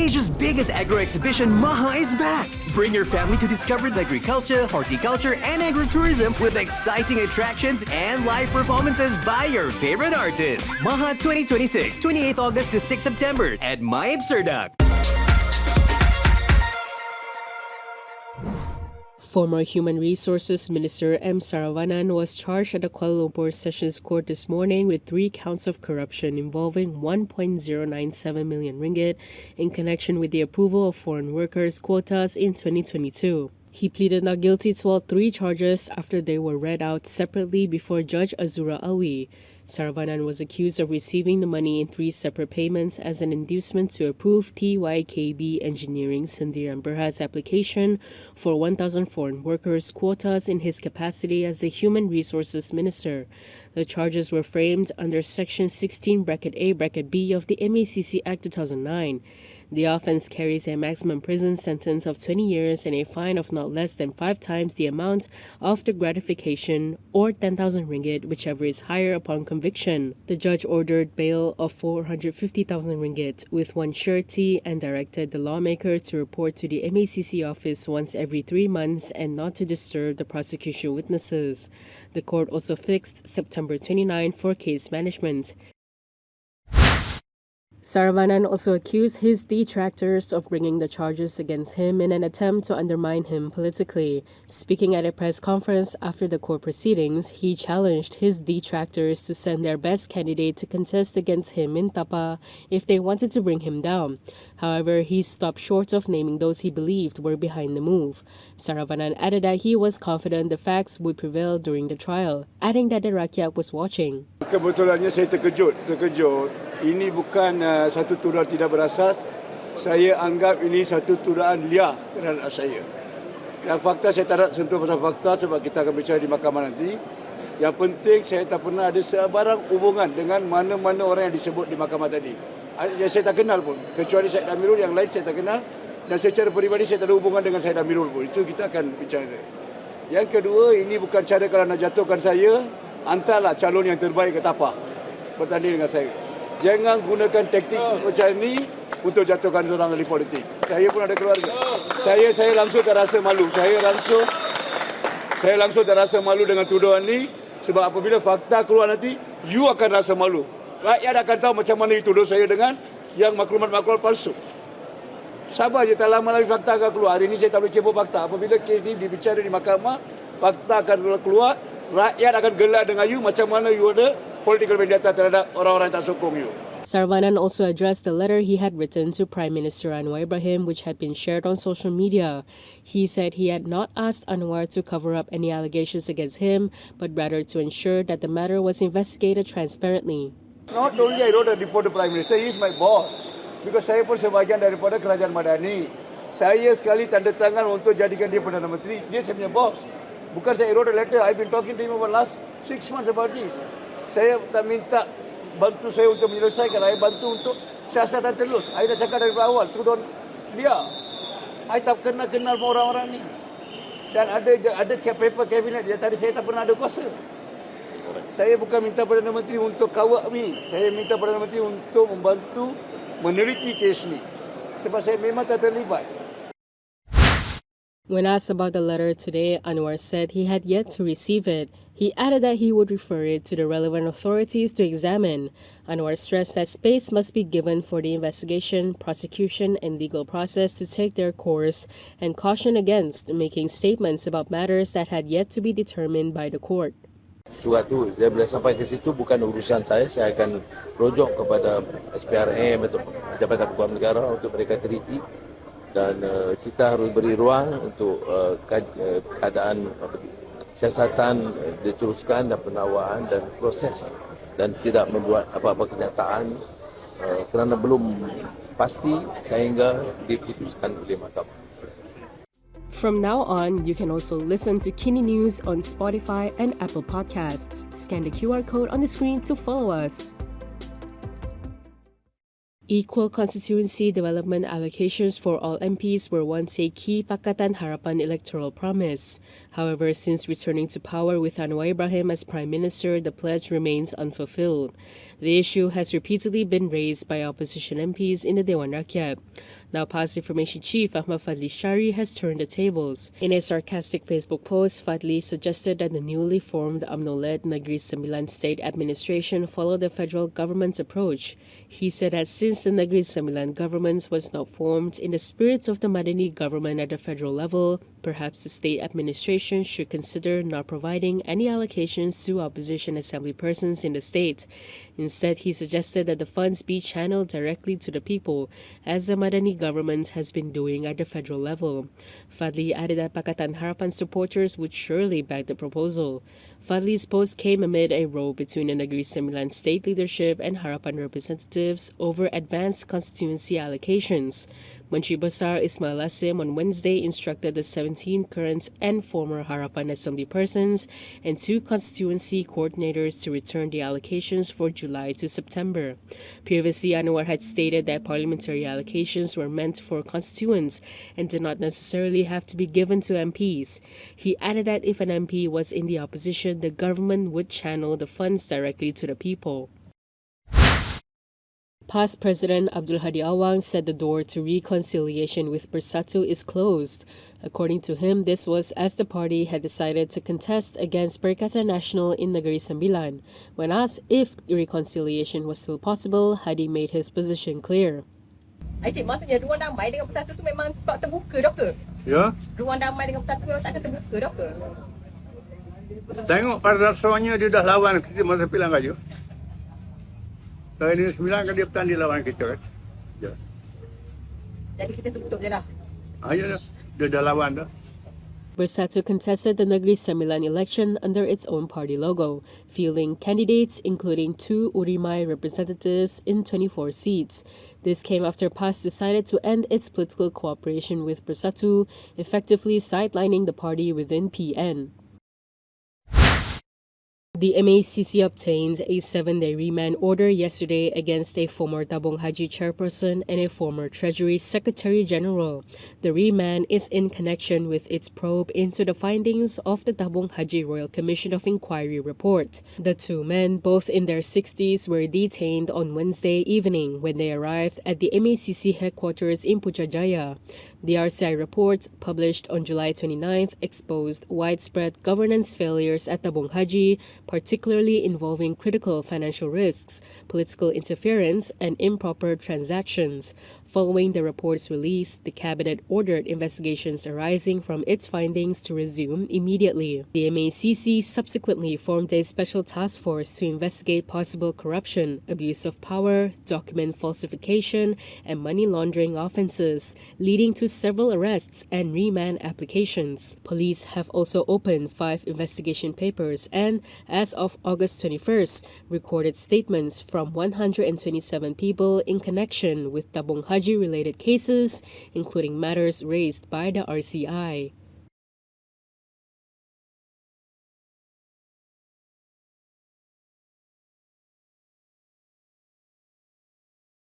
Asia's biggest agro exhibition, Maha, is back. Bring your family to discover the agriculture, horticulture, and agritourism with exciting attractions and live performances by your favorite artists. Maha 2026, 28th August to 6 September at My Amsterdam. Former Human Resources Minister M Saravanan was charged at the Kuala Lumpur Sessions Court this morning with 3 counts of corruption involving 1.097 million ringgit in connection with the approval of foreign workers' quotas in 2022. He pleaded not guilty to all 3 charges after they were read out separately before Judge Azura Alwi. Saravanan was accused of receiving the money in 3 separate payments as an inducement to approve TYKB Engineering Sendirian Berhad's application for 1,000 foreign workers' quotas in his capacity as the Human Resources Minister. The charges were framed under Section 16(a)(b) of the MACC Act 2009. The offence carries a maximum prison sentence of 20 years and a fine of not less than 5 times the amount of the gratification or 10,000 ringgit, whichever is higher upon conviction. The judge ordered bail of 450,000 ringgit with 1 surety and directed the lawmaker to report to the MACC office once every 3 months and not to disturb the prosecution witnesses. The court also fixed September 29 for case management. Saravanan also accused his detractors of bringing the charges against him in an attempt to undermine him politically. Speaking at a press conference after the court proceedings, he challenged his detractors to send their best candidate to contest against him in Tapah if they wanted to bring him down. However, he stopped short of naming those he believed were behind the move. Saravanan added that he was confident the facts would prevail during the trial, adding that the rakyat was watching. Kebetulannya saya terkejut. Ini bukan satu tuduhan tidak berasas. Saya anggap ini satu tuduhan liar terhadap saya. Dan fakta saya tak nak sentuh pasal fakta sebab kita akan bicara di mahkamah nanti. Yang penting saya tak pernah ada sebarang hubungan dengan mana-mana orang yang disebut di mahkamah tadi. Yang saya tak kenal pun. Kecuali Syed Amirul, yang lain saya tak kenal. Dan secara peribadi saya tak ada hubungan dengan Syed Amirul pun. Itu kita akan bicara. Yang kedua, ini bukan cara kalau nak jatuhkan saya. Hantarlah calon yang terbaik ke Tapah bertanding dengan saya. Jangan gunakan taktik macam ni untuk jatuhkan seorang ahli politik. Saya pun ada keluarga. Saya langsung terasa malu. Saya langsung terasa malu dengan tuduhan ni sebab apabila fakta keluar nanti, you akan rasa malu. Rakyat akan tahu macam mana dituduh saya dengan yang maklumat-maklumat palsu. Sabar je, tak lama lagi fakta akan keluar. Hari ini saya tak boleh cebok fakta. Apabila kes ini dibicara di mahkamah, fakta akan keluar. Rakyat akan gelak dengan you macam mana you ada political vendetta terhadap orang-orang yang tak sokong you. Saravanan also addressed the letter he had written to Prime Minister Anwar Ibrahim, which had been shared on social media. He said he had not asked Anwar to cover up any allegations against him, but rather to ensure that the matter was investigated transparently. Not only I wrote a report to Prime Minister, he is my boss. Because saya pun sebahagian daripada kerajaan Madani. Saya sekali tanda tangan untuk jadikan dia Perdana Menteri. Dia saya punya boss. Bukan saya wrote a letter. I've been talking to him over the last 6 months about this. Saya tak minta bantu saya untuk menyelesaikan. Saya bantu untuk siasatan telus. Saya dah cakap dari awal. Tuduhan dia. Saya tak kenal orang-orang ni. Dan ada paper kabinet dia tadi saya tak pernah ada kuasa. Saya bukan minta Perdana Menteri untuk kawal ni. Saya minta Perdana Menteri untuk membantu meneliti kes ni. Sebab saya memang tak terlibat. When asked about the letter today, Anwar said he had yet to receive it. He added that he would refer it to the relevant authorities to examine. Anwar stressed that space must be given for the investigation, prosecution, and legal process to take their course, and cautioned against making statements about matters that had yet to be determined by the court. Surat tu, dia bila sampai ke situ bukan urusan saya akan rujuk kepada SPRM atau Jabatan Pegawai Negara untuk mereka teliti. Dan kita harus beri ruang untuk keadaan siasatan diteruskan dan penawaran dan proses dan tidak membuat apa-apa kenyataan kerana belum pasti sehingga diputuskan oleh mahkamah. From now on, you can also listen to KiniNews on Spotify and Apple Podcasts. Scan the QR code on the screen to follow us. Equal constituency development allocations for all MPs were once a key Pakatan Harapan electoral promise. However, since returning to power with Anwar Ibrahim as Prime Minister, the pledge remains unfulfilled. The issue has repeatedly been raised by opposition MPs in the Dewan Rakyat. Now past information chief Ahmad Fadli Shari has turned the tables. In a sarcastic Facebook post, Fadli suggested that the newly formed UMNO-led Negeri Sembilan state administration follow the federal government's approach. He said that since the Negeri Sembilan government was not formed in the spirit of the Madani government at the federal level, perhaps the state administration should consider not providing any allocations to opposition assembly persons in the state. Instead, he suggested that the funds be channeled directly to the people, as the Madani government has been doing at the federal level. Fadli added that Pakatan Harapan supporters would surely back the proposal. Fadli's post came amid a row between the Negeri Sembilan state leadership and Harapan representatives over advanced constituency allocations. Menteri Besar Ismail Asim on Wednesday instructed the 17 current and former Harapan Assembly persons and 2 constituency coordinators to return the allocations for July to September. Previously, Anwar had stated that parliamentary allocations were meant for constituents and did not necessarily have to be given to MPs. He added that if an MP was in the opposition, the government would channel the funds directly to the people. Past President Abdul Hadi Awang said the door to reconciliation with Bersatu is closed. According to him, this was as the party had decided to contest against Perikatan Nasional in Negeri Sembilan. When asked if reconciliation was still possible, Hadi made his position clear. Cik, maksudnya ruang damai dengan Bersatu tu memang tak terbuka dah ke? Ya, Ruang damai dengan Bersatu memang tak akan terbuka dah ke? tengok pada rasanya dia dah lawan kita masa pilihan raya. Tahun ini 9 kan dia petang dia lawan kita kan. Ya. Jadi kita tutup je dah. Ya, dia dah lawan dah. Bersatu contested the Negeri Sembilan election under its own party logo, fielding candidates including 2 Urimai representatives in 24 seats. This came after PAS decided to end its political cooperation with Bersatu, effectively sidelining the party within PN. The MACC obtained a 7-day remand order yesterday against a former Tabung Haji chairperson and a former Treasury Secretary General. The remand is in connection with its probe into the findings of the Tabung Haji Royal Commission of Inquiry report. The 2 men, both in their 60s, were detained on Wednesday evening when they arrived at the MACC headquarters in Putrajaya. The RCI report, published on July 29th, exposed widespread governance failures at Tabung Haji, particularly involving critical financial risks, political interference, and improper transactions. Following the report's release, the Cabinet ordered investigations arising from its findings to resume immediately. The MACC subsequently formed a special task force to investigate possible corruption, abuse of power, document falsification, and money laundering offences, leading to several arrests and remand applications. Police have also opened 5 investigation papers and, as of August 21st, recorded statements from 127 people in connection with Tabung Haji-related cases, including matters raised by the RCI.